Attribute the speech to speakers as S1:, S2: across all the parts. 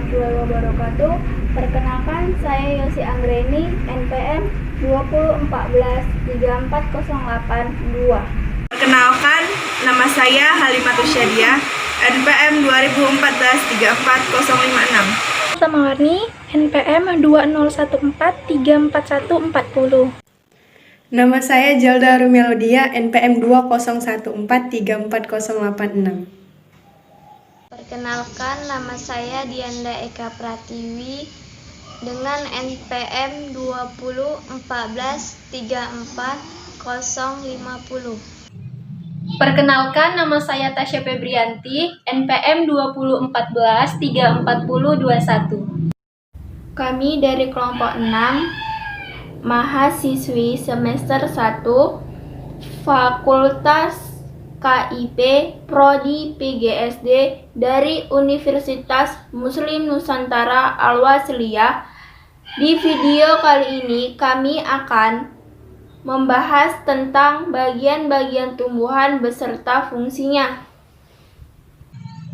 S1: warahmatullahi wabarakatuh. Perkenalkan, saya Yosi Anggreni, NPM 2014-34082.
S2: Perkenalkan, nama saya Halimatus Syadiah, NPM 2014-34056.
S3: Samawarni, NPM 2014-34140.
S4: Nama saya Jelda Rumelodia, NPM 2014-34086.
S1: Perkenalkan, nama saya Dianda Eka Pratiwi dengan NPM 2014-34050.
S5: Perkenalkan, nama saya Tasya Febrianti, NPM 2014-34021.
S1: Kami dari kelompok 6, mahasiswi semester 1, Fakultas KIP Prodi PGSD dari Universitas Muslim Nusantara Al-Wasliyah. Di video kali ini kami akan membahas tentang bagian-bagian tumbuhan beserta fungsinya.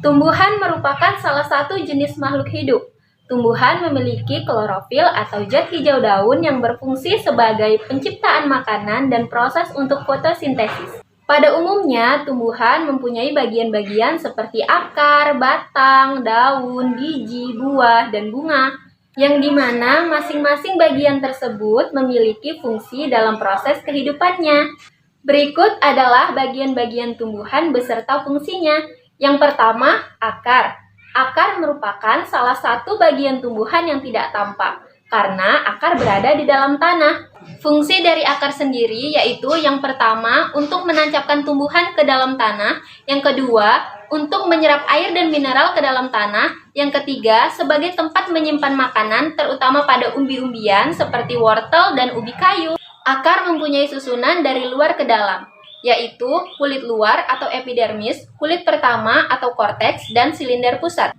S5: Tumbuhan merupakan salah satu jenis makhluk hidup. Tumbuhan memiliki klorofil atau zat hijau daun yang berfungsi sebagai penciptaan makanan dan proses untuk fotosintesis. Pada umumnya, tumbuhan mempunyai bagian-bagian seperti akar, batang, daun, biji, buah, dan bunga, yang dimana masing-masing bagian tersebut memiliki fungsi dalam proses kehidupannya. Berikut adalah bagian-bagian tumbuhan beserta fungsinya. Yang pertama, akar. Akar merupakan salah satu bagian tumbuhan yang tidak tampak, karena akar berada di dalam tanah. Fungsi dari akar sendiri yaitu yang pertama untuk menancapkan tumbuhan ke dalam tanah, yang kedua untuk menyerap air dan mineral ke dalam tanah, yang ketiga sebagai tempat menyimpan makanan terutama pada umbi-umbian seperti wortel dan ubi kayu. Akar mempunyai susunan dari luar ke dalam, yaitu kulit luar atau epidermis, kulit pertama atau korteks, dan silinder pusat.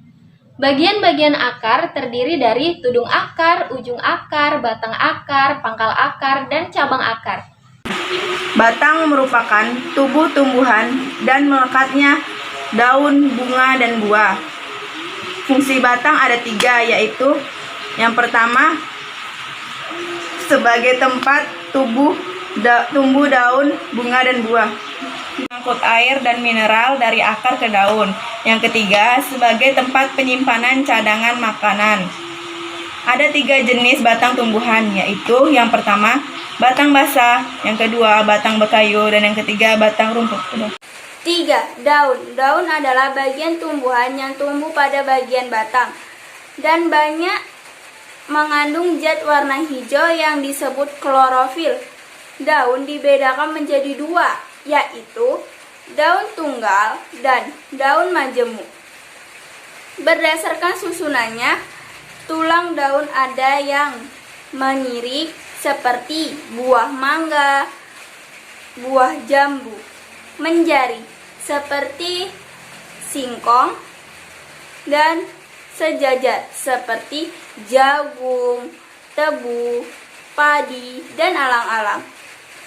S5: Bagian-bagian akar terdiri dari tudung akar, ujung akar, batang akar, pangkal akar, dan cabang akar.
S2: Batang merupakan tubuh tumbuhan dan melekatnya daun, bunga, dan buah. Fungsi batang ada 3, yaitu yang pertama sebagai tempat tumbuh daun, bunga, dan buah, mengangkut air dan mineral dari akar ke daun. Yang ketiga, sebagai tempat penyimpanan cadangan makanan. Ada 3 jenis batang tumbuhan, yaitu yang pertama, batang basah, yang kedua, batang bekayu, dan yang ketiga, batang rumput.
S1: 3. Daun. Daun adalah bagian tumbuhan yang tumbuh pada bagian batang dan banyak mengandung zat warna hijau yang disebut klorofil. Daun dibedakan menjadi 2, yaitu daun tunggal dan daun majemuk. Berdasarkan susunannya, tulang daun ada yang menyirik seperti buah mangga, buah jambu, menjari seperti singkong, dan sejajar seperti jagung, tebu, padi, dan alang-alang.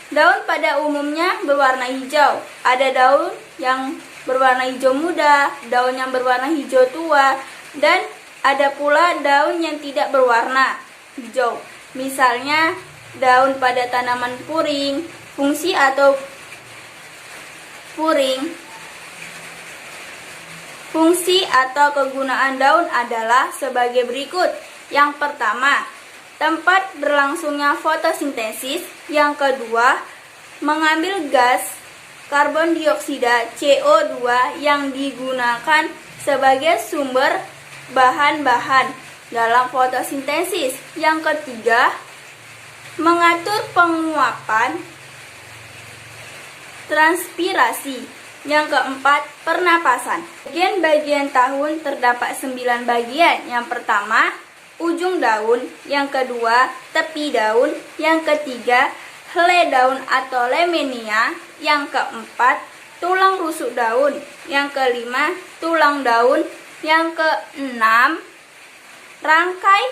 S1: Daun pada umumnya berwarna hijau. Ada daun yang berwarna hijau muda, daun yang berwarna hijau tua, dan ada pula daun yang tidak berwarna hijau. Misalnya daun pada tanaman puring. Fungsi atau puring. Fungsi atau kegunaan daun adalah sebagai berikut. Yang pertama, tempat berlangsungnya fotosintesis. Yang kedua, mengambil gas karbon dioksida CO2 yang digunakan sebagai sumber bahan-bahan dalam fotosintesis. Yang ketiga, mengatur penguapan transpirasi. Yang keempat, pernapasan. Bagian-bagian daun terdapat 9 bagian. Yang pertama, ujung daun, yang kedua tepi daun, yang ketiga helai daun atau lemenia, yang keempat tulang rusuk daun, yang kelima tulang daun, yang keenam rangkai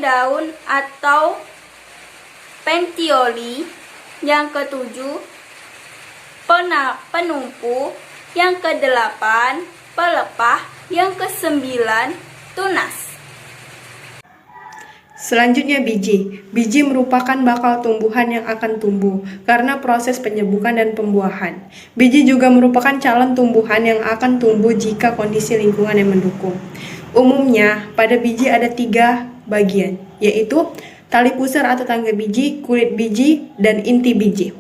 S1: daun atau pentioli, yang ketujuh penumpu, yang kedelapan pelepah, Yang kesembilan, tunas.
S4: Selanjutnya biji. Biji merupakan bakal tumbuhan yang akan tumbuh karena proses penyebukan dan pembuahan. Biji juga merupakan calon tumbuhan yang akan tumbuh jika kondisi lingkungan yang mendukung. Umumnya, pada biji ada 3 bagian, yaitu tali pusar atau tangkai biji, kulit biji, dan inti biji.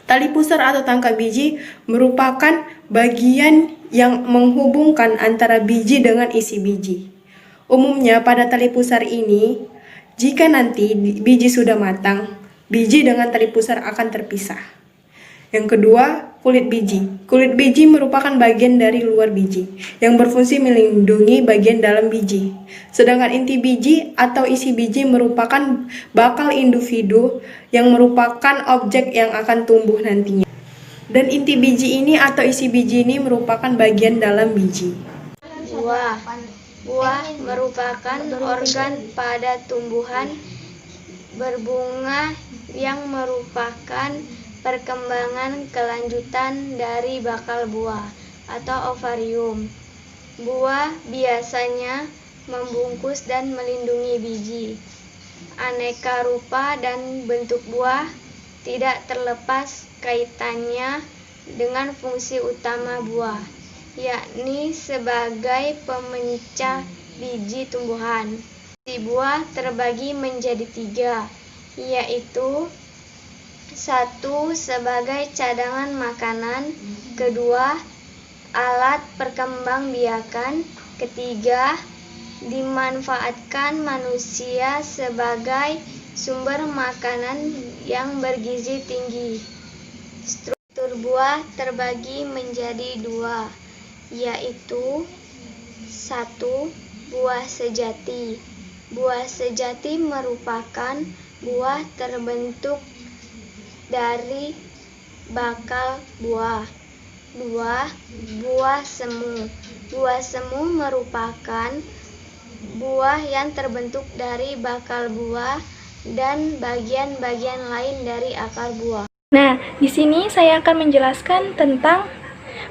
S4: Tali pusar atau tangkai biji merupakan bagian yang menghubungkan antara biji dengan isi biji. Umumnya pada tali pusar ini, jika nanti biji sudah matang, biji dengan tali pusar akan terpisah. Yang kedua, kulit biji. Kulit biji merupakan bagian dari luar biji yang berfungsi melindungi bagian dalam biji. Sedangkan inti biji atau isi biji merupakan bakal individu yang merupakan objek yang akan tumbuh nantinya. Dan inti biji ini atau isi biji ini merupakan bagian dalam biji.
S6: Buah. Buah merupakan organ pada tumbuhan berbunga yang merupakan perkembangan kelanjutan dari bakal buah atau ovarium. Buah biasanya membungkus dan melindungi biji. Aneka rupa dan bentuk buah tidak terlepas kaitannya dengan fungsi utama buah, yakni sebagai pemecah biji tumbuhan. Si buah terbagi menjadi 3, yaitu 1. Sebagai cadangan makanan, 2. Alat perkembangbiakan, 3. Dimanfaatkan manusia sebagai sumber makanan yang bergizi tinggi. Struktur buah terbagi menjadi 2, yaitu 1. Buah sejati. Buah sejati merupakan buah terbentuk dari bakal buah. 2. Buah semu. Buah semu merupakan buah yang terbentuk dari bakal buah dan bagian-bagian lain dari akar buah.
S3: Nah, di sini saya akan menjelaskan tentang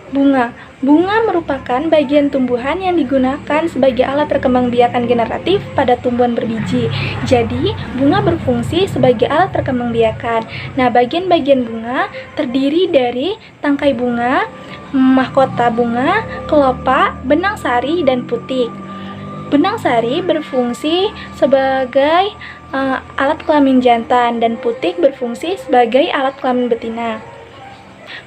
S3: bunga. Bunga merupakan bagian tumbuhan yang digunakan sebagai alat perkembangbiakan generatif pada tumbuhan berbiji. Jadi, bunga berfungsi sebagai alat perkembangbiakan. Nah, bagian-bagian bunga terdiri dari tangkai bunga, mahkota bunga, kelopak, benang sari, dan putik. Benang sari berfungsi sebagai alat kelamin jantan dan putik berfungsi sebagai alat kelamin betina.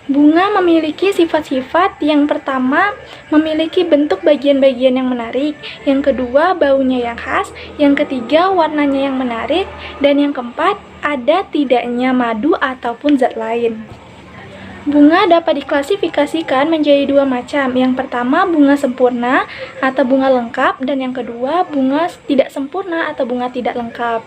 S3: Bunga memiliki sifat-sifat. Yang pertama, memiliki bentuk bagian-bagian yang menarik. Yang kedua, baunya yang khas. Yang ketiga, warnanya yang menarik. Dan yang keempat, ada tidaknya madu ataupun zat lain. Bunga dapat diklasifikasikan menjadi 2 macam. Yang pertama, bunga sempurna atau bunga lengkap. Dan yang kedua, bunga tidak sempurna atau bunga tidak lengkap.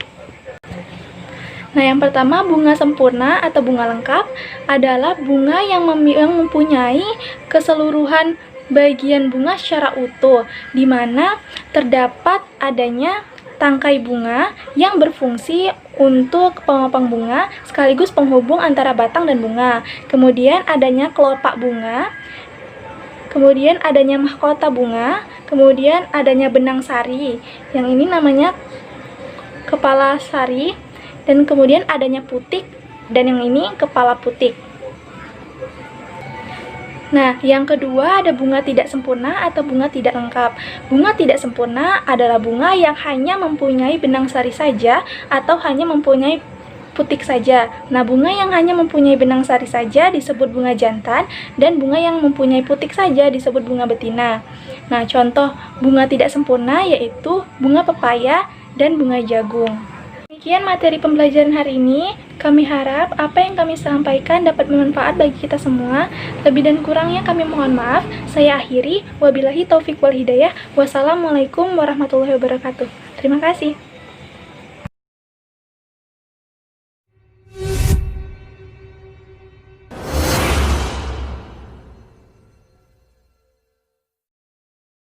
S3: Nah, yang pertama, bunga sempurna atau bunga lengkap adalah bunga yang mempunyai keseluruhan bagian bunga secara utuh, di mana terdapat adanya tangkai bunga yang berfungsi untuk pengepang bunga sekaligus penghubung antara batang dan bunga. Kemudian adanya kelopak bunga, kemudian adanya mahkota bunga, kemudian adanya benang sari, yang ini namanya kepala sari, dan kemudian adanya putik, dan yang ini kepala putik. Nah, yang kedua ada bunga tidak sempurna atau bunga tidak lengkap. Bunga tidak sempurna adalah bunga yang hanya mempunyai benang sari saja atau hanya mempunyai putik saja. Nah, bunga yang hanya mempunyai benang sari saja disebut bunga jantan, dan bunga yang mempunyai putik saja disebut bunga betina. Nah, contoh bunga tidak sempurna yaitu bunga pepaya dan bunga jagung. Demikian materi pembelajaran hari ini. Kami harap apa yang kami sampaikan dapat bermanfaat bagi kita semua. Lebih dan kurangnya kami mohon maaf. Saya akhiri. Wabillahi taufik wal hidayah. Wassalamualaikum warahmatullahi wabarakatuh. Terima kasih.